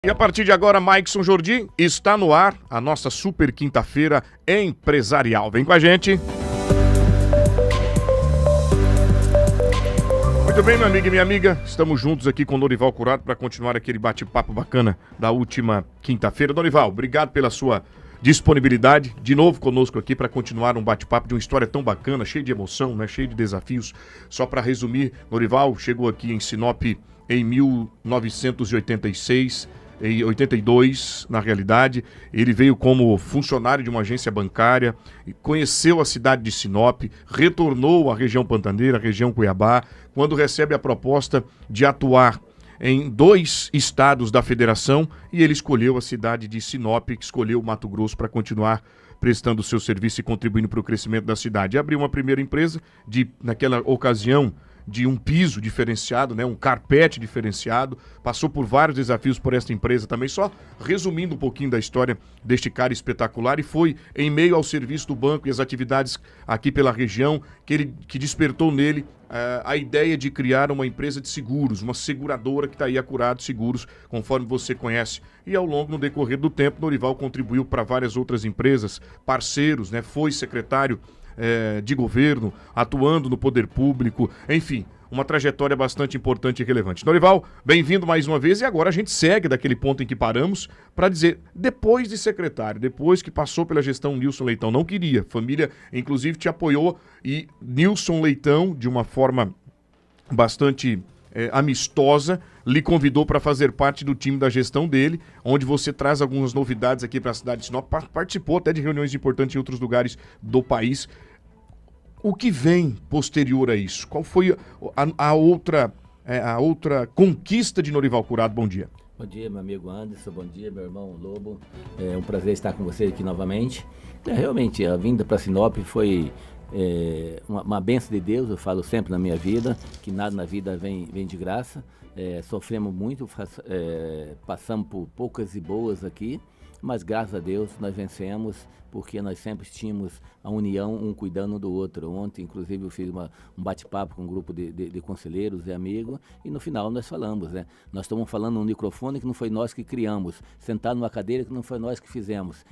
E a partir de agora, Maicson Jordi, está no ar a nossa super quinta-feira empresarial. Vem com a gente. Muito bem, meu amigo e minha amiga, estamos juntos aqui com o Norival Curado para continuar aquele bate-papo bacana da última quinta-feira. Norival, obrigado pela sua disponibilidade, de novo conosco aqui para continuar um bate-papo de uma história tão bacana, cheia de emoção, né? Cheia de desafios. Só para resumir, Norival chegou aqui em Sinop em 1986, em 82, na realidade. Ele veio como funcionário de uma agência bancária, conheceu a cidade de Sinop, retornou à região Pantaneira, à região Cuiabá, quando recebe a proposta de atuar em 2 estados da federação, e ele escolheu a cidade de Sinop, escolheu o Mato Grosso para continuar prestando seu serviço e contribuindo para o crescimento da cidade. Abriu uma primeira empresa, naquela ocasião, de um piso diferenciado, né, um carpete diferenciado, passou por vários desafios por esta empresa também, só resumindo um pouquinho da história deste cara espetacular, e foi em meio ao serviço do banco e as atividades aqui pela região que despertou nele a ideia de criar uma empresa de seguros, uma seguradora que está aí, a Curado Seguros, conforme você conhece. E ao longo, no decorrer do tempo, Norival contribuiu para várias outras empresas, parceiros, né, foi secretário de governo, atuando no poder público, enfim, uma trajetória bastante importante e relevante. Norival, bem-vindo mais uma vez, e agora a gente segue daquele ponto em que paramos para dizer, depois de secretário, depois que passou pela gestão Nilson Leitão, não queria, família inclusive te apoiou, e Nilson Leitão, de uma forma bastante amistosa, lhe convidou para fazer parte do time da gestão dele, onde você traz algumas novidades aqui para a cidade de Sinop, participou até de reuniões importantes em outros lugares do país. O que vem posterior a isso? Qual foi a outra conquista de Norival Curado? Bom dia. Bom dia, meu amigo Anderson, bom dia, meu irmão Lobo. É um prazer estar com você aqui novamente. Realmente, a vinda para Sinop foi uma bênção de Deus. Eu falo sempre na minha vida que nada na vida vem de graça. Sofremos muito, passamos por poucas e boas aqui, mas graças a Deus nós vencemos, porque nós sempre tínhamos a união, um cuidando do outro. Ontem, inclusive, eu fiz um bate-papo com um grupo de conselheiros e amigos, e no final nós falamos, né? Nós estamos falando num microfone que não foi nós que criamos, sentado numa cadeira que não foi nós que fizemos,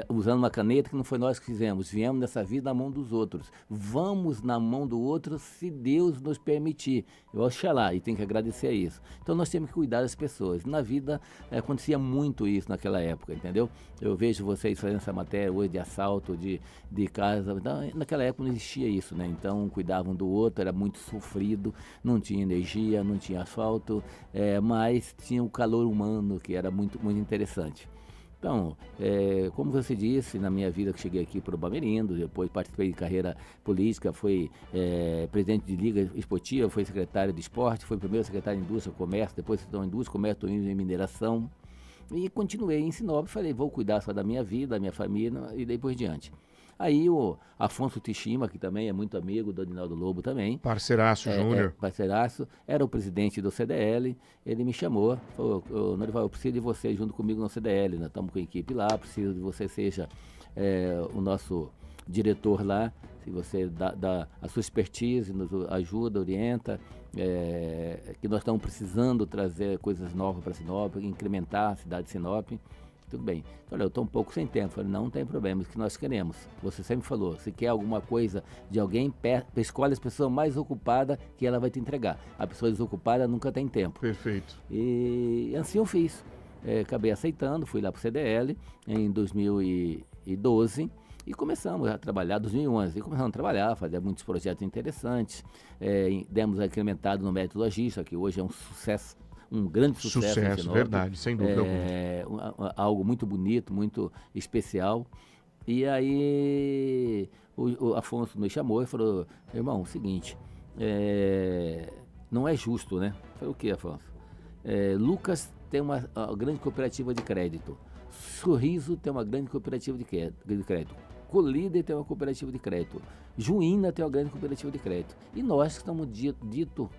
usando uma caneta que não foi nós que fizemos. Viemos nessa vida na mão dos outros. Vamos na mão do outro se Deus nos permitir. Oxalá, e tem que agradecer a isso. Então nós temos que cuidar das pessoas. Na vida acontecia muito isso naquela época, entendeu? Eu vejo vocês fazendo essa matéria hoje de assalto, de casa. Então, naquela época não existia isso, né? Então cuidavam do outro, era muito sofrido, não tinha energia, não tinha asfalto, mas tinha o calor humano, que era muito, muito interessante. Então, como você disse, na minha vida que cheguei aqui para o Bamerindo, depois participei de carreira política, fui presidente de Liga Esportiva, fui secretário de esporte, fui primeiro secretário de Indústria e Comércio, depois secretário de Indústria, Comércio, Turismo e Mineração. E continuei em Sinop, falei, vou cuidar só da minha vida, da minha família e daí por diante. Aí o Afonso Tishima, que também é muito amigo do Adinaldo Lobo também. Parceiraço, Júnior. Parceiraço, era o presidente do CDL, ele me chamou, falou, Norival, eu preciso de você junto comigo no CDL, nós estamos com a equipe lá, preciso que você seja o nosso diretor lá, se você dá a sua expertise, nos ajuda, orienta, que nós estamos precisando trazer coisas novas para Sinop, incrementar a cidade de Sinop. Tudo bem. Olha, eu estou um pouco sem tempo. Falei, não tem problema, é o que nós queremos. Você sempre falou, se quer alguma coisa de alguém, escolhe as pessoas mais ocupadas que ela vai te entregar. A pessoa desocupada nunca tem tempo. Perfeito. E assim eu fiz. Acabei aceitando, fui lá para o CDL em 2012 e começamos a trabalhar, 2011, e começamos a trabalhar, fazer muitos projetos interessantes. Demos incrementado no método logística, que hoje é um sucesso. Um grande sucesso, verdade, sem dúvida alguma. Algo muito bonito, muito especial. E aí o Afonso me chamou e falou, irmão, o seguinte, não é justo, né? Eu falei, o que, Afonso? Lucas tem uma grande cooperativa de crédito, Sorriso tem uma grande cooperativa de crédito, Colíder tem uma cooperativa de crédito, Juína tem uma grande cooperativa de crédito. E nós que estamos dito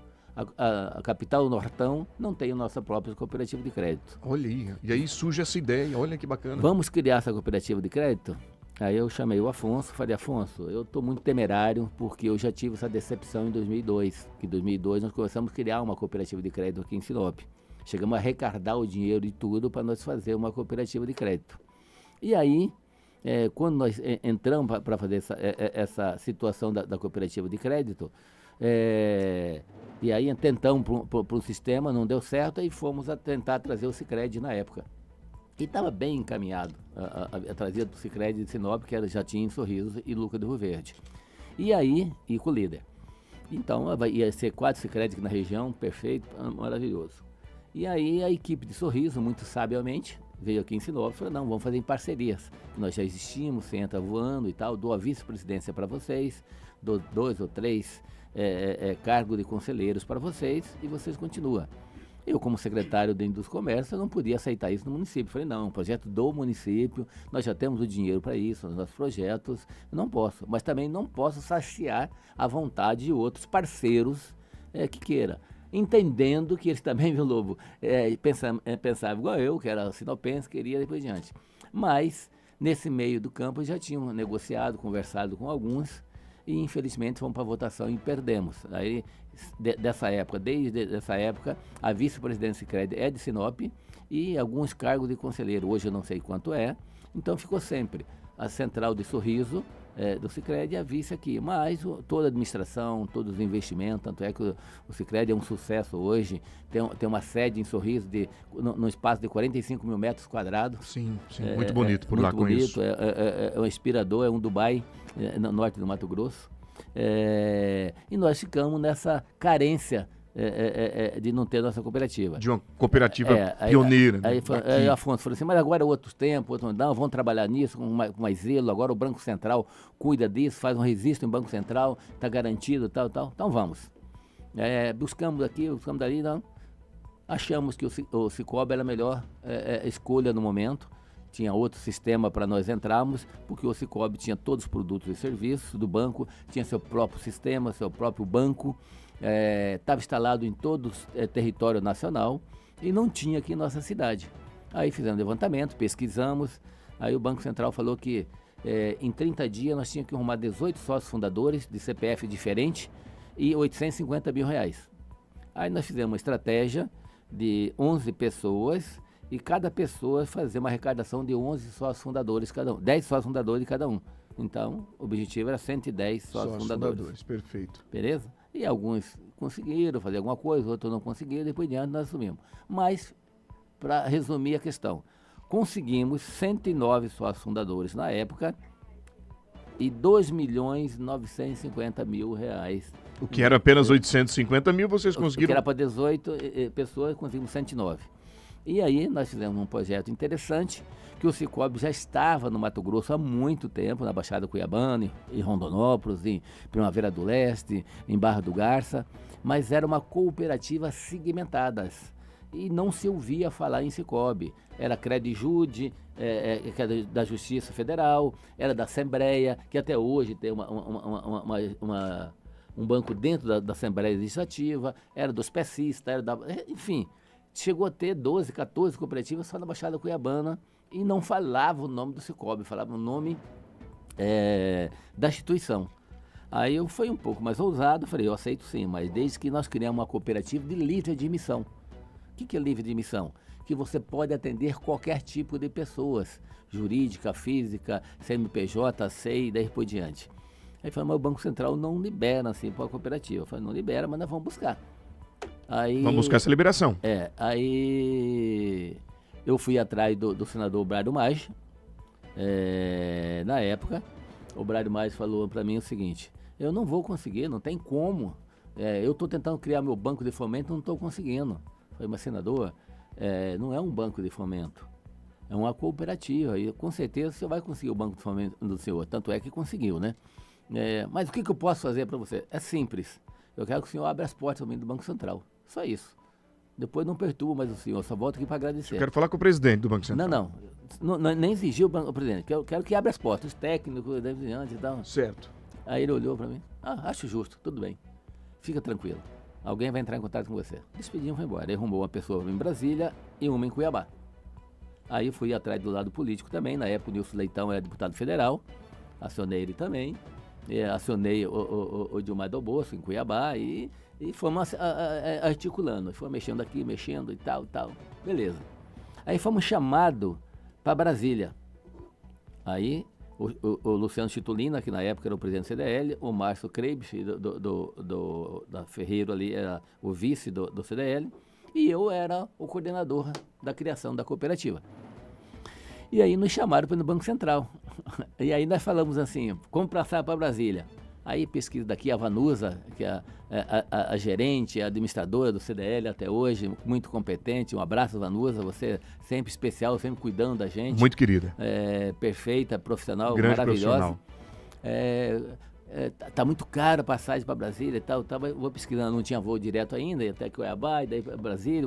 a capital, o Nortão, não tem a nossa própria cooperativa de crédito. Olha aí, e aí surge essa ideia, olha que bacana. Vamos criar essa cooperativa de crédito? Aí eu chamei o Afonso, falei, Afonso, eu estou muito temerário porque eu já tive essa decepção em 2002, que em 2002 nós começamos a criar uma cooperativa de crédito aqui em Sinop. Chegamos a arrecadar o dinheiro e tudo para nós fazer uma cooperativa de crédito. E aí, quando nós entramos para fazer essa situação da cooperativa de crédito, e aí tentamos para o sistema, não deu certo, aí fomos a tentar trazer o Sicredi na época. E estava bem encaminhado a trazida do Sicredi de Sinop, que já tinha em Sorriso e Lucas do Rio Verde. E aí, e com o líder. Então, ia ser 4 Sicredi aqui na região, perfeito, maravilhoso. E aí a equipe de Sorriso, muito sabiamente, veio aqui em Sinop e falou, não, vamos fazer em parcerias. Nós já existimos, você entra voando e tal, dou a vice-presidência para vocês, dou 2 ou 3 cargos de conselheiros para vocês e vocês continuam. Eu, como secretário da Indústria e Comércio, não podia aceitar isso no município. Falei, não, projeto do município, nós já temos o dinheiro para isso, nos nossos projetos, eu não posso. Mas também não posso saciar a vontade de outros parceiros que queira. Entendendo que eles também, viu, Lobo, pensavam igual eu, que era sinopense, queria depois diante. Mas, nesse meio do campo, já tinham negociado, conversado com alguns, e infelizmente fomos para a votação e perdemos. Aí, desde essa época, a vice-presidência Sicredi é de Sinop e alguns cargos de conselheiro, hoje eu não sei quanto é, então ficou sempre a central de Sorriso, do Sicredi e a vice aqui, mas toda a administração, todos os investimentos, tanto é que o Sicredi é um sucesso hoje, tem uma sede em Sorriso no espaço de 45 mil metros quadrados. Sim, muito bonito por lá com isso. É um inspirador, é um Dubai, no norte do Mato Grosso, e nós ficamos nessa carência de não ter nossa cooperativa. De uma cooperativa pioneira. Aí Afonso falou assim, mas agora é outros tempos, não, vamos trabalhar nisso com mais zelo, agora o Banco Central cuida disso, faz um registro em Banco Central, está garantido, tal, então vamos. Buscamos aqui, buscamos dali, não. Achamos que o Cicobi era a melhor escolha no momento, tinha outro sistema para nós entrarmos, porque o Cicobi tinha todos os produtos e serviços do banco, tinha seu próprio sistema, seu próprio banco, estava instalado em todo o território nacional e não tinha aqui em nossa cidade. Aí fizemos levantamento, pesquisamos, aí o Banco Central falou que em 30 dias nós tínhamos que arrumar 18 sócios fundadores de CPF diferente e R$850 mil. Aí nós fizemos uma estratégia de 11 pessoas e cada pessoa fazer uma arrecadação de 11 sócios fundadores cada um, 10 sócios fundadores cada um. Então, o objetivo era 110 sócios fundadores. Perfeito. Beleza? E alguns conseguiram fazer alguma coisa, outros não conseguiram, depois de anos nós assumimos. Mas, para resumir a questão, conseguimos 109 sócios fundadores na época e R$2.950.000. O que era apenas 850 mil, vocês conseguiram? O que era para 18 pessoas, conseguimos 109. E aí nós fizemos um projeto interessante, que o Cicobi já estava no Mato Grosso há muito tempo, na Baixada Cuiabana, em Rondonópolis, em Primavera do Leste, em Barra do Garça, mas era uma cooperativa segmentada e não se ouvia falar em Cicobi. Era Credijude, que era da Justiça Federal, era da Assembleia, que até hoje tem um banco dentro da Assembleia Legislativa, era dos pecistas, enfim... Chegou a ter 12, 14 cooperativas só na Baixada Cuiabana e não falava o nome do Cicobi, falava o nome da instituição. Aí eu fui um pouco mais ousado, falei, eu aceito sim, mas desde que nós criamos uma cooperativa de livre admissão. O que é livre admissão? Que você pode atender qualquer tipo de pessoas, jurídica, física, CNPJ, SEI e daí por diante. Aí falei, mas o Banco Central não libera assim para a cooperativa. Eu falei, não libera, mas nós vamos buscar. Aí, vamos buscar essa liberação. Aí eu fui atrás do senador Brado Maggi, na época. O Brado Maggi falou para mim o seguinte, eu não vou conseguir, não tem como. Eu estou tentando criar meu banco de fomento, não estou conseguindo. Eu falei, mas senador, não é um banco de fomento, é uma cooperativa. E com certeza você vai conseguir o banco de fomento do senhor, tanto é que conseguiu, né? Mas o que eu posso fazer para você? É simples. Eu quero que o senhor abra as portas do Banco Central. Só isso. Depois não perturba mais o senhor, só volto aqui para agradecer. Eu quero falar com o presidente do Banco Central. Não, nem exigiu o presidente. Quero que abra as portas, os técnicos, e tal. Certo. Aí ele olhou para mim. Acho justo, tudo bem. Fica tranquilo. Alguém vai entrar em contato com você. Despediu e foi embora. Ele arrumou uma pessoa em Brasília e uma em Cuiabá. Aí eu fui atrás do lado político também. Na época o Nilson Leitão era deputado federal. Acionei ele também. Acionei o Dilmar Dalboço em Cuiabá e E fomos articulando, fomos mexendo aqui, mexendo e tal, tal. Beleza. Aí fomos chamados para Brasília. Aí o Luciano Chitulina, que na época era o presidente do CDL, o Márcio Krebs, da Ferreiro ali, era o vice do CDL, e eu era o coordenador da criação da cooperativa. E aí nos chamaram para o Banco Central. E aí nós falamos assim, como passar para Brasília? Aí pesquisa daqui, a Vanusa, que é a gerente, a administradora do CDL até hoje, muito competente. Um abraço, Vanusa, você sempre especial, sempre cuidando da gente. Muito querida. Perfeita, profissional, Grande maravilhosa. profissional. Tá muito caro a passagem para Brasília e tal. Vou pesquisando, não tinha voo direto ainda, até Cuiabá, e daí para Brasília,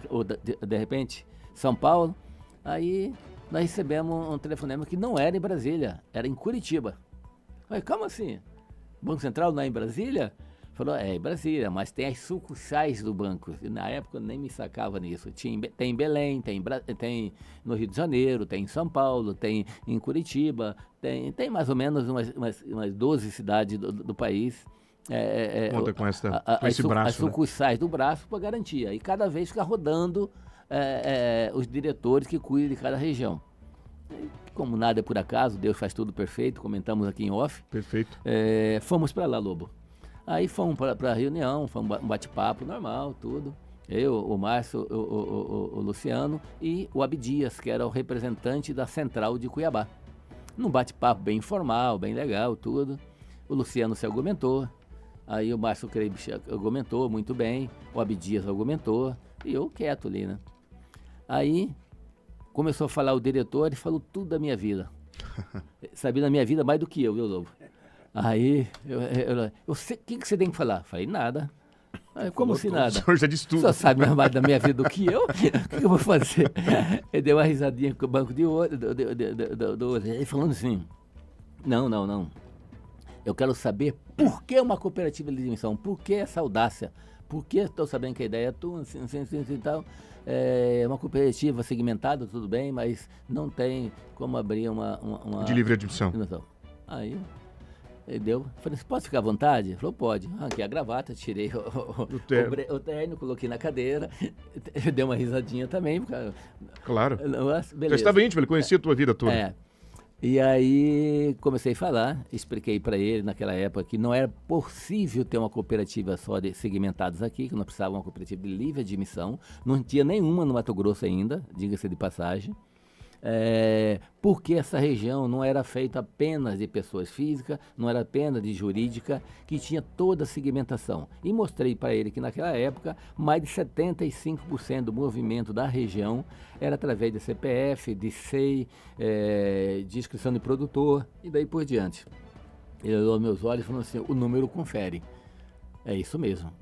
ou de repente São Paulo. Aí nós recebemos um telefonema que não era em Brasília, era em Curitiba. Falei, como assim? O Banco Central não é em Brasília? Falou, é em Brasília, mas tem as sucursais do banco. E na época eu nem me sacava nisso. Tem em Belém, tem no Rio de Janeiro, tem em São Paulo, tem em Curitiba, tem mais ou menos umas 12 cidades do país. Conta com esse braço. As sucursais do braço para garantia. E cada vez fica rodando os diretores que cuidam de cada região. Como nada é por acaso, Deus faz tudo perfeito, comentamos aqui em off. Perfeito. Fomos para lá, Lobo. Aí fomos para a reunião, foi um bate-papo normal, tudo. Eu, o Márcio, o Luciano e o Abdias, que era o representante da Central de Cuiabá. Num bate-papo bem informal, bem legal, tudo. O Luciano se argumentou, aí o Márcio Krebs argumentou muito bem, o Abdias argumentou, e eu quieto ali, né? Aí começou a falar o diretor e falou tudo da minha vida. Sabia da minha vida mais do que eu, viu, Lobo? Aí, eu sei, o que você tem que falar? Falei, nada. Aí, como se nada? O senhor já disse tudo. Só sabe mais da minha vida do que eu? O que eu vou fazer? Ele deu uma risadinha com o banco de olho, ele falando assim, não. Eu quero saber por que uma cooperativa de admissão, por que essa audácia, por que estou sabendo que a ideia é tua, assim e tal. É uma cooperativa segmentada, tudo bem, mas não tem como abrir uma de livre admissão. Aí ele deu, falei, você pode ficar à vontade? Ele falou, pode. Arranquei a gravata, tirei o terno, coloquei na cadeira, deu uma risadinha também. Claro. Beleza. Você estava íntimo, ele conhecia a tua vida toda. E aí comecei a falar, expliquei para ele naquela época que não era possível ter uma cooperativa só de segmentados aqui, que nós precisávamos de uma cooperativa de livre admissão, não tinha nenhuma no Mato Grosso ainda, diga-se de passagem, porque essa região não era feita apenas de pessoas físicas, não era apenas de jurídica, que tinha toda a segmentação. E mostrei para ele que naquela época, mais de 75% do movimento da região era através de CPF, de SEI, de inscrição de produtor e daí por diante. Ele olhou meus olhos e falou assim, o número confere. É isso mesmo.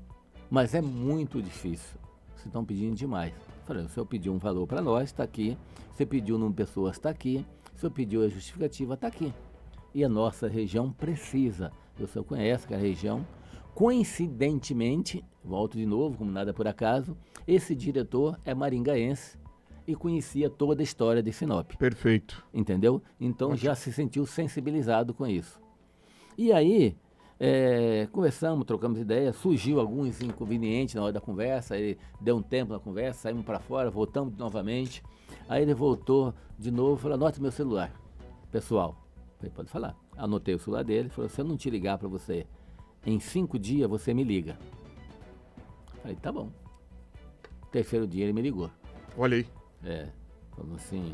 Mas é muito difícil. Vocês estão pedindo demais. Falei, o senhor pediu um valor para nós, está aqui. Você pediu o número de pessoas, está aqui. O senhor pediu a justificativa, está aqui. E a nossa região precisa. O senhor conhece que a região, coincidentemente, volto de novo, como nada por acaso, esse diretor é maringaense e conhecia toda a história de Sinop. Perfeito. Entendeu? Então já se sentiu sensibilizado com isso. E aí, conversamos, trocamos ideias, surgiu alguns inconvenientes na hora da conversa, ele deu um tempo na conversa, saímos para fora, voltamos novamente, aí ele voltou de novo e falou, anote meu celular, pessoal. Falei, pode falar. Anotei o celular dele, falou, se eu não te ligar para você em 5 dias, você me liga. Falei, tá bom. Terceiro dia ele me ligou. Olha aí. Falou assim,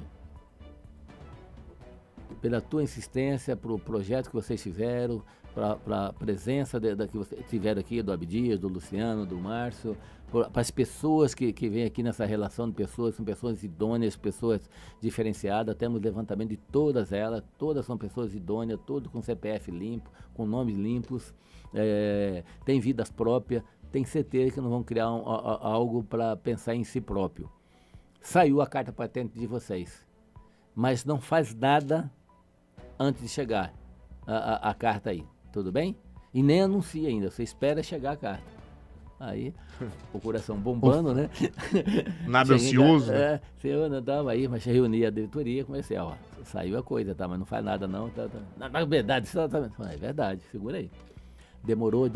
pela tua insistência, para o projeto que vocês fizeram, para a presença que vocês tiveram aqui, do Abdias, do Luciano, do Márcio, para as pessoas que vêm aqui nessa relação de pessoas, são pessoas idôneas, pessoas diferenciadas, temos levantamento de todas elas, todas são pessoas idôneas, todas com CPF limpo, com nomes limpos, têm vidas próprias, tem certeza que não vão criar algo para pensar em si próprio. Saiu a carta patente de vocês, mas não faz nada antes de chegar a carta aí, tudo bem? E nem anuncia ainda, você espera chegar a carta. Aí, o coração bombando, né? Nada ansioso. Senhor, não dava aí, mas reuni a diretoria, comecei, saiu a coisa, tá? Mas não faz nada não, tá. Na verdade, é verdade, segura aí. Demorou,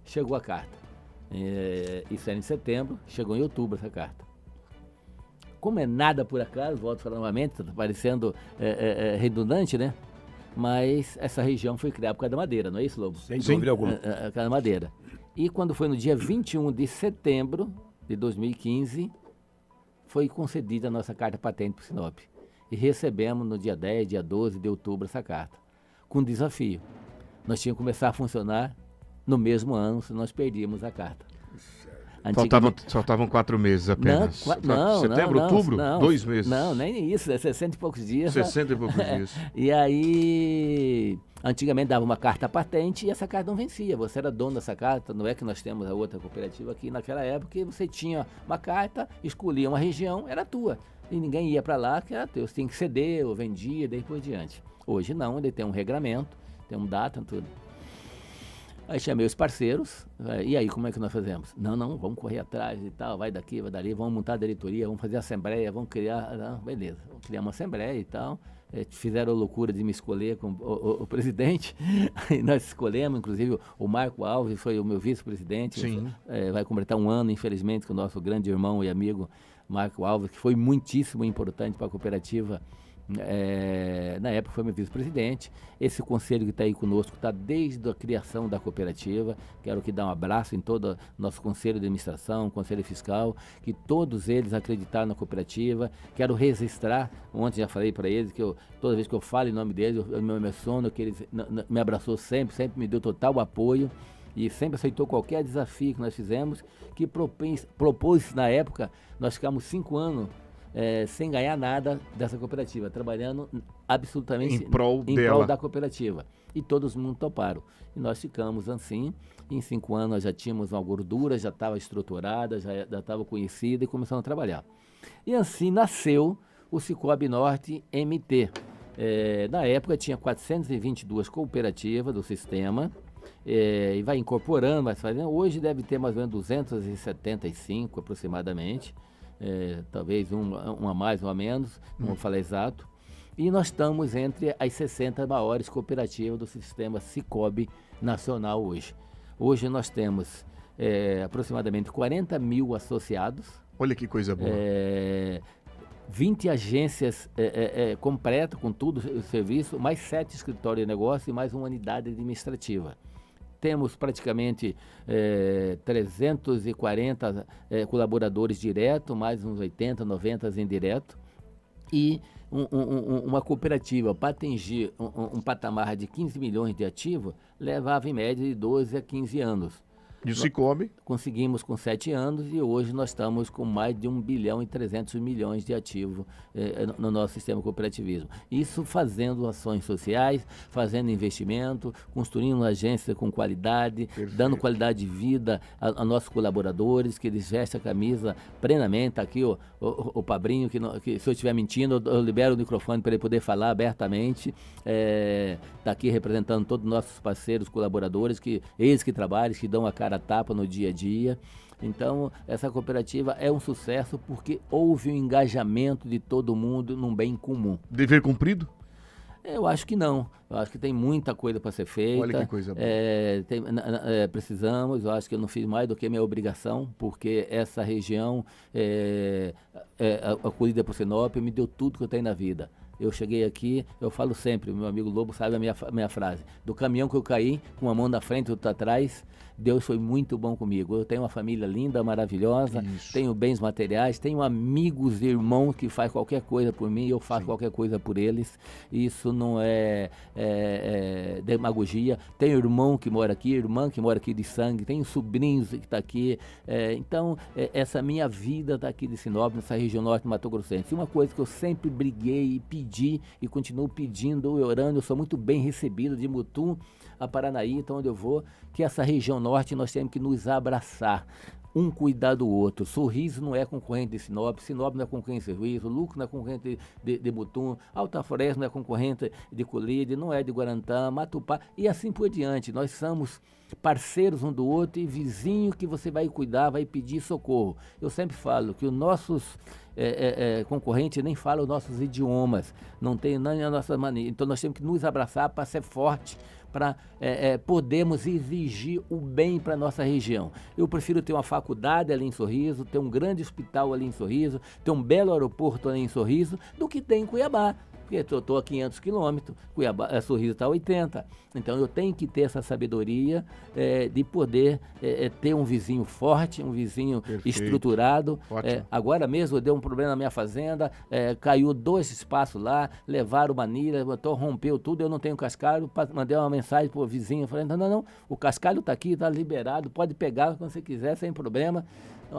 chegou a carta. Isso era em setembro, chegou em outubro essa carta. Como é nada por acaso, volto a falar novamente, está parecendo redundante, né? Mas essa região foi criada por causa da madeira, não é isso, Lobo? Sem dúvida alguma. Por causa da madeira. E quando foi no dia 21 de setembro de 2015, foi concedida a nossa carta patente para o Sinop. E recebemos no dia 10, dia 12 de outubro essa carta, com desafio. Nós tínhamos que começar a funcionar no mesmo ano, se nós perdíamos a carta. Faltavam 4 meses apenas. Setembro, outubro? 2 meses. Não, nem isso, 60 e poucos dias. 60 e poucos dias. E aí, antigamente dava uma carta patente e essa carta não vencia. Você era dono dessa carta, não é que nós temos a outra cooperativa aqui naquela época, você tinha uma carta, escolhia uma região, era tua. E ninguém ia para lá, que era teu. Você tinha que ceder ou vendia, daí por diante. Hoje não, ele tem um regramento, tem um data, tudo. Aí chamei os parceiros, e aí como é que nós fazemos? Não, vamos correr atrás e tal, vai daqui, vai dali, vamos montar a diretoria, vamos fazer a assembleia, vamos criar, não, beleza, vamos criar uma assembleia e tal. Fizeram a loucura de me escolher como o presidente, e nós escolhemos, inclusive o Marco Alves foi o meu vice-presidente. Sim. Vai completar um ano, infelizmente, com o nosso grande irmão e amigo Marco Alves, que foi muitíssimo importante para a cooperativa. Na época foi meu vice-presidente. Esse conselho que está aí conosco está desde a criação da cooperativa. Quero que dar um abraço em todo o nosso conselho de administração, conselho fiscal, que todos eles acreditaram na cooperativa. Quero registrar, ontem já falei para eles que toda vez que eu falo em nome deles, eu me emociono, que eles me abraçou sempre me deu total apoio e sempre aceitou qualquer desafio que nós fizemos, que propôs na época. Nós ficamos 5 anos sem ganhar nada dessa cooperativa, trabalhando absolutamente em prol da cooperativa. E todos mundo toparam. E nós ficamos assim. Em 5 anos nós já tínhamos uma gordura, já estava estruturada, já estava conhecida e começamos a trabalhar. E assim nasceu o Cicobi Norte MT. Na época tinha 422 cooperativas do sistema, e vai incorporando, vai fazendo. Hoje deve ter mais ou menos 275 aproximadamente. Talvez uma mais ou a menos, não vou falar exato. E nós estamos entre as 60 maiores cooperativas do sistema Cicobi nacional hoje. Hoje nós temos aproximadamente 40 mil associados. Olha que coisa boa. 20 agências completas com tudo o serviço, mais 7 escritórios de negócio e mais uma unidade administrativa. Temos praticamente 340 colaboradores diretos, mais uns 80, 90 indiretos. E uma cooperativa para atingir um patamar de 15 milhões de ativos levava em média de 12 a 15 anos. E o Cicobi? Conseguimos com 7 anos e hoje nós estamos com mais de 1 bilhão e 300 milhões de ativos no nosso sistema cooperativismo. Isso fazendo ações sociais, fazendo investimento, construindo uma agência com qualidade, Perfeito. Dando qualidade de vida a nossos colaboradores, que eles vestem a camisa plenamente. Tá aqui o Pabrinho, que se eu estiver mentindo, eu libero o microfone para ele poder falar abertamente. Está aqui representando todos os nossos parceiros, colaboradores, eles que trabalham, que dão a cara a tapa no dia a dia. Então, essa cooperativa é um sucesso porque houve um engajamento de todo mundo num bem comum. Dever cumprido? Eu acho que não. Eu acho que tem muita coisa para ser feita. Olha que coisa boa. Precisamos, eu acho que eu não fiz mais do que minha obrigação, porque essa região, acolhida por Sinop, me deu tudo que eu tenho na vida. Eu cheguei aqui, eu falo sempre, meu amigo Lobo sabe a minha frase, do caminhão que eu caí, com uma mão na frente e outra atrás, Deus foi muito bom comigo. Eu tenho uma família linda, maravilhosa, tenho bens materiais, tenho amigos e irmãos que fazem qualquer coisa por mim, eu faço qualquer coisa por eles. Isso não é demagogia. Tenho irmão que mora aqui, irmã que mora aqui de sangue, tenho sobrinhos que estão aqui. Então, essa minha vida está aqui de Sinop, nessa região norte do Mato Grossense. Uma coisa que eu sempre briguei e pedi e continuo pedindo e orando, eu sou muito bem recebido de Mutum a Paranaí, então onde eu vou, que essa região norte nós temos que nos abraçar, um cuidar do outro. Sorriso não é concorrente de Sinop, Sinop não é concorrente de Sorriso, Lucro não é concorrente de Mutum, Alta Floresta não é concorrente de Colide, não é de Guarantã, Matupá e assim por diante. Nós somos parceiros um do outro e vizinho que você vai cuidar, vai pedir socorro. Eu sempre falo que os nossos concorrente nem fala os nossos idiomas, não tem nem a nossa maneira. Então nós temos que nos abraçar para ser forte, para podermos exigir o bem para a nossa região. Eu prefiro ter uma faculdade ali em Sorriso, ter um grande hospital ali em Sorriso, ter um belo aeroporto ali em Sorriso, do que tem em Cuiabá. Porque eu estou a 500 quilômetros, Sorriso está a 80. Então eu tenho que ter essa sabedoria de poder ter um vizinho forte, um vizinho estruturado. Agora mesmo deu um problema na minha fazenda, caiu 2 espaços lá, levaram manilha, rompeu tudo, eu não tenho cascalho, mandei uma mensagem para o vizinho, falei, não, o cascalho está aqui, está liberado, pode pegar quando você quiser, sem problema.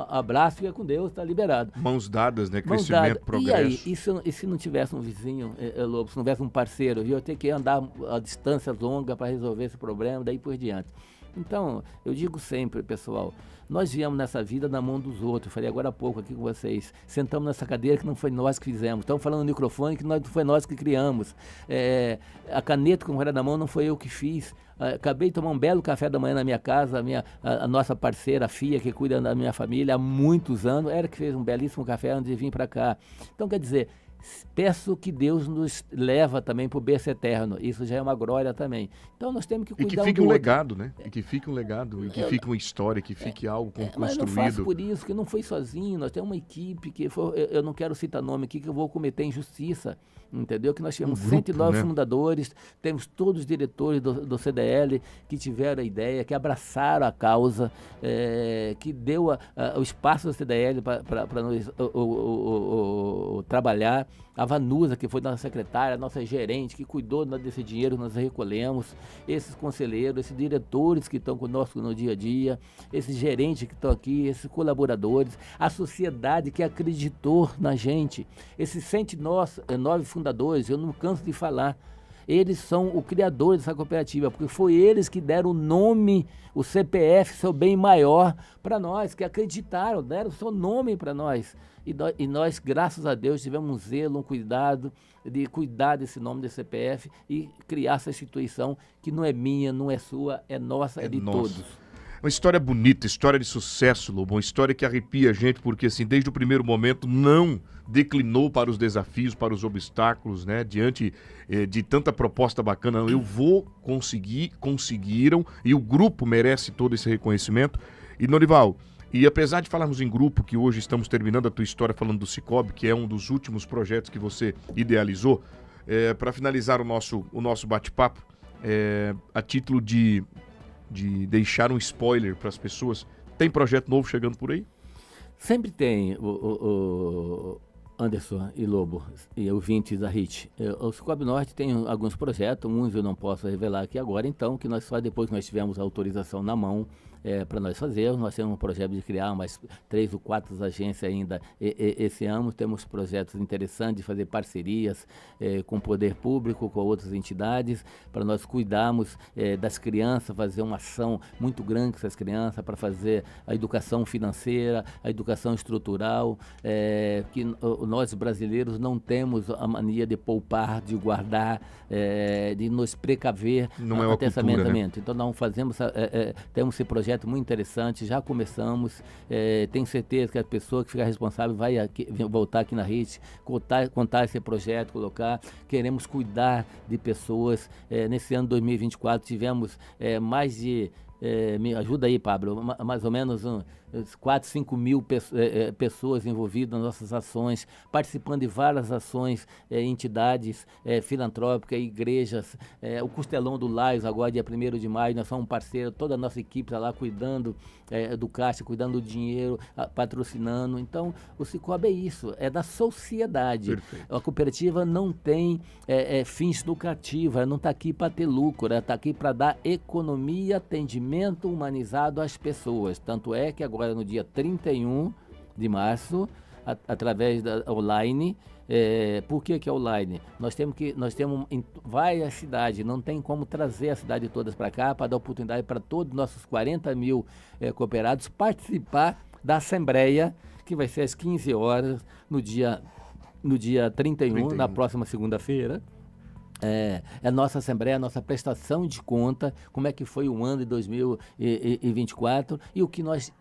Abraço, fica com Deus, está liberado. Mãos dadas, né? Crescimento, progresso. E aí, e se não tivesse um vizinho, Lobo, se não tivesse um parceiro, eu ia ter que andar a distância longa para resolver esse problema, daí por diante. Então, eu digo sempre, pessoal, nós viemos nessa vida na mão dos outros. Eu falei agora há pouco aqui com vocês. Sentamos nessa cadeira que não foi nós que fizemos. Estamos falando no microfone que não foi nós que criamos. A caneta com o na mão não foi eu que fiz. Acabei de tomar um belo café da manhã na minha casa, a nossa parceira, a Fia, que cuida da minha família há muitos anos, era que fez um belíssimo café antes de vir para cá. Então, quer dizer, peço que Deus nos leva também para o berço eterno. Isso já é uma glória também. Então nós temos que cuidar E que fique um legado, né? E que fique um legado, e que fique uma história, que fique algo construído. Mas não faço por isso, que não foi sozinho. Nós temos uma equipe que eu não quero citar nome aqui, que eu vou cometer injustiça. Entendeu? Que nós tivemos 109 fundadores, temos todos os diretores do CDL que tiveram a ideia, que abraçaram a causa, que deu o espaço do CDL para nós trabalhar. A Vanusa, que foi nossa secretária, nossa gerente, que cuidou desse dinheiro que nós recolhemos, esses conselheiros, esses diretores que estão conosco no dia a dia, esses gerentes que estão aqui, esses colaboradores, a sociedade que acreditou na gente, esses 109 fundadores, eu não canso de falar. Eles são o criador dessa cooperativa, porque foi eles que deram o nome, o CPF, seu bem maior, para nós, que acreditaram, deram o seu nome para nós. E nós, graças a Deus, tivemos um zelo, um cuidado de cuidar desse nome do CPF e criar essa instituição que não é minha, não é sua, é nossa, é de todos. Uma história bonita, história de sucesso, Lobo, uma história que arrepia a gente, porque assim, desde o primeiro momento não declinou para os desafios, para os obstáculos, né? Diante de tanta proposta bacana, eu vou conseguir, conseguiram, e o grupo merece todo esse reconhecimento. E Norival, e apesar de falarmos em grupo, que hoje estamos terminando a tua história falando do Cicobi, que é um dos últimos projetos que você idealizou, para finalizar o nosso bate-papo, a título de deixar um spoiler para as pessoas, tem projeto novo chegando por aí? Sempre tem, Anderson e Lobo, e ouvintes da HIT. O Cicobi Norte tem alguns projetos, uns eu não posso revelar aqui agora, então, que nós só depois que nós tivermos a autorização na mão para nós fazermos. Nós temos um projeto de criar mais 3 ou 4 agências ainda esse ano. Temos projetos interessantes de fazer parcerias com o poder público, com outras entidades, para nós cuidarmos das crianças, fazer uma ação muito grande com essas crianças, para fazer a educação financeira, a educação estrutural, que nós brasileiros não temos a mania de poupar, de guardar, de nos precaver até essa mentalidade. Então nós fazemos, temos esse projeto muito interessante, já começamos, tenho certeza que a pessoa que fica responsável vai voltar aqui na HIT, contar esse projeto, colocar, queremos cuidar de pessoas. Nesse ano 2024 tivemos mais de, me ajuda aí, Pablo, mais ou menos 4, 5 mil pessoas envolvidas nas nossas ações, participando de várias ações, entidades filantrópicas, igrejas, o Costelão do Laios, agora dia 1º de maio, nós somos um parceiro, toda a nossa equipe está lá cuidando do caixa, cuidando do dinheiro, patrocinando. Então, o Cicobi é isso, é da sociedade. Perfeito. A cooperativa não tem fins lucrativos, ela não está aqui para ter lucro, ela está aqui para dar economia, atendimento humanizado às pessoas. Tanto é que agora no dia 31 de março, através da online. Por que é online? Nós temos em várias cidades, não tem como trazer as cidades todas para cá, para dar oportunidade para todos os nossos 40 mil cooperados participar da Assembleia, que vai ser às 15 horas, no dia 31, na próxima segunda-feira. a nossa Assembleia, a nossa prestação de conta, como é que foi o ano de 2024 e o que nós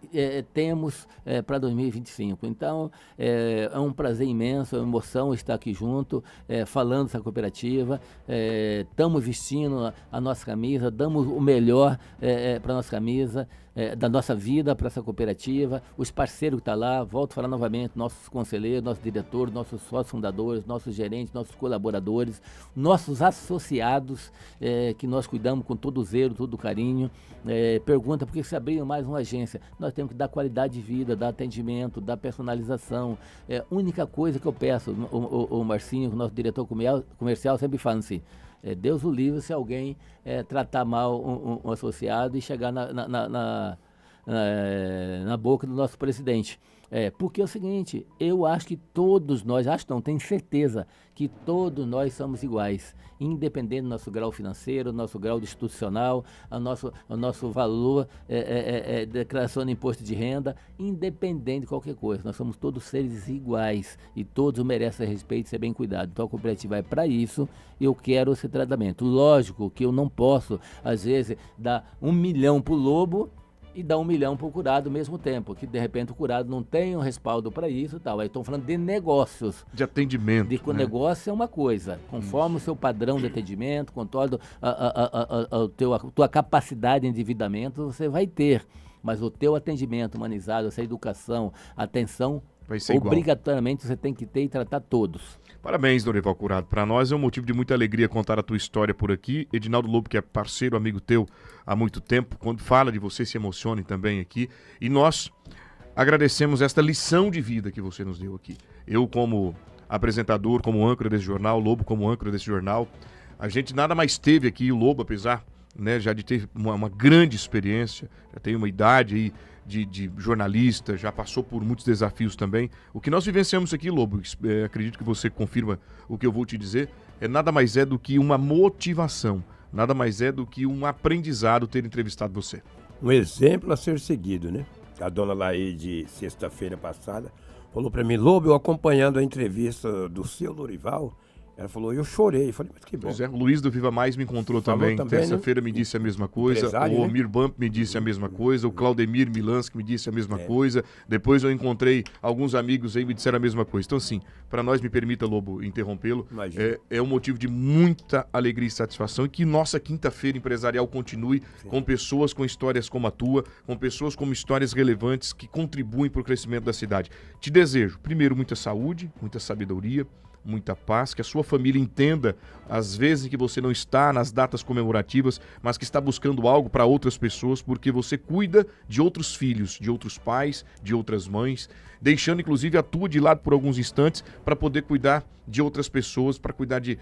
temos para 2025. Então, é um prazer imenso, é uma emoção estar aqui junto, falando dessa cooperativa, estamos vestindo a nossa camisa, damos o melhor para a nossa camisa, da nossa vida para essa cooperativa, os parceiros que estão lá, volto a falar novamente, nossos conselheiros, nossos diretores, nossos sócios fundadores, nossos gerentes, nossos colaboradores, nossos associados, que nós cuidamos com todo zelo, todo carinho. Pergunta por que se abriu mais uma agência? Nós temos que dar qualidade de vida, dar atendimento, dar personalização. Única coisa que eu peço, o Marcinho, nosso diretor comercial, sempre fala assim, Deus o livre se alguém tratar mal um associado e chegar na boca do nosso presidente. Porque é o seguinte, eu acho que todos nós, tenho certeza que todos nós somos iguais, independente do nosso grau financeiro, do nosso grau institucional, o nosso valor, declaração de imposto de renda, independente de qualquer coisa. Nós somos todos seres iguais e todos merecem respeito e ser bem cuidados. Então a cooperativa é para isso, eu quero esse tratamento. Lógico que eu não posso, às vezes, dar 1 milhão para o lobo e dar 1 milhão para o curado ao mesmo tempo, que de repente o curado não tem um respaldo para isso e tal. Aí estão falando de negócios. De atendimento. De que o negócio é uma coisa, conforme o seu padrão de atendimento, conforme a tua capacidade de endividamento, você vai ter. Mas o teu atendimento humanizado, essa educação, atenção, vai ser obrigatoriamente igual. Você tem que ter e tratar todos. Parabéns, Dorival Curado. Para nós é um motivo de muita alegria contar a tua história por aqui. Edinaldo Lobo, que é parceiro, amigo teu há muito tempo, quando fala de você, se emocione também aqui. E nós agradecemos esta lição de vida que você nos deu aqui. Eu, como apresentador, como âncora desse jornal, Lobo como âncora desse jornal, a gente nada mais teve aqui, o Lobo, apesar, né, já de ter uma grande experiência, já tem uma idade aí de jornalista, já passou por muitos desafios também. O que nós vivenciamos aqui, Lobo, acredito que você confirma o que eu vou te dizer, nada mais é do que uma motivação, nada mais é do que um aprendizado ter entrevistado você. Um exemplo a ser seguido, né? A dona Laide, sexta-feira passada, falou para mim, Lobo, eu acompanhando a entrevista do seu Dorival, ela falou, eu chorei. Eu falei, mas que bom. Pois é, o Luiz do Viva Mais me encontrou também. Terça-feira, né? Me disse a mesma coisa. O Omir Bump me disse a mesma coisa. O Claudemir Milansky me disse a mesma coisa. Depois eu encontrei alguns amigos aí que me disseram a mesma coisa. Então, assim, para nós, me permita, Lobo, interrompê-lo. É um motivo de muita alegria e satisfação e que nossa quinta-feira empresarial continue com pessoas com histórias como a tua, com pessoas com histórias relevantes que contribuem para o crescimento da cidade. Te desejo, primeiro, muita saúde, muita sabedoria, muita paz, que a sua família entenda as vezes em que você não está nas datas comemorativas, mas que está buscando algo para outras pessoas, porque você cuida de outros filhos, de outros pais, de outras mães, deixando inclusive a tua de lado por alguns instantes para poder cuidar de outras pessoas, para cuidar de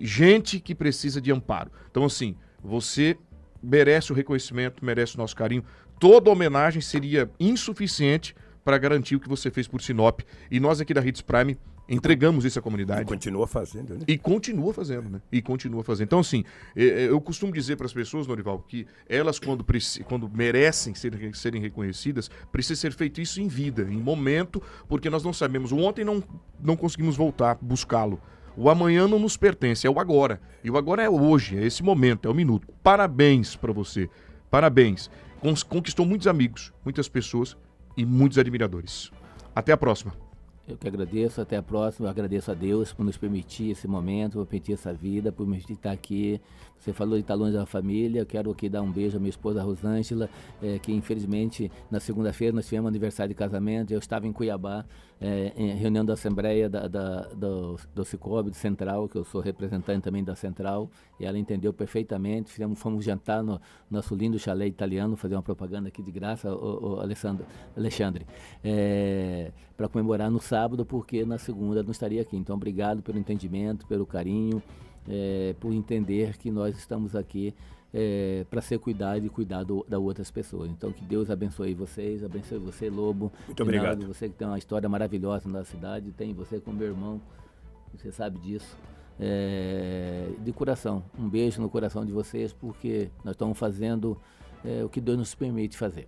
gente que precisa de amparo. Então, assim, você merece o reconhecimento, merece o nosso carinho. Toda homenagem seria insuficiente para garantir o que você fez por Sinop. E nós aqui da Hits Prime entregamos isso à comunidade. E continua fazendo, né? E continua fazendo, né? E continua fazendo. Então, assim, eu costumo dizer para as pessoas, Dorival, que elas, quando merecem serem reconhecidas, precisa ser feito isso em vida, em momento, porque nós não sabemos. O ontem não conseguimos voltar, buscá-lo. O amanhã não nos pertence, é o agora. E o agora é hoje, é esse momento, é o minuto. Parabéns para você. Parabéns. Conquistou muitos amigos, muitas pessoas e muitos admiradores. Até a próxima. Eu que agradeço, até a próxima. Eu agradeço a Deus por nos permitir esse momento, por permitir essa vida, por me estar aqui. Você falou de estar longe da família. Eu quero aqui dar um beijo à minha esposa Rosângela, que infelizmente na segunda-feira nós tivemos aniversário de casamento. Eu estava em Cuiabá, em reunião da Assembleia do Cicobi, do Central, que eu sou representante também da Central, e ela entendeu perfeitamente. Fomos jantar no nosso lindo chalé italiano, fazer uma propaganda aqui de graça, o Alexandre, para comemorar no sábado, porque na segunda não estaria aqui. Então, obrigado pelo entendimento, pelo carinho, por entender que nós estamos aqui para ser cuidado e cuidar das outras pessoas. Então, que Deus abençoe vocês, abençoe você, Lobo. Muito obrigado. Você que tem uma história maravilhosa na cidade, tem você como meu irmão, você sabe disso. De coração, um beijo no coração de vocês, porque nós estamos fazendo o que Deus nos permite fazer.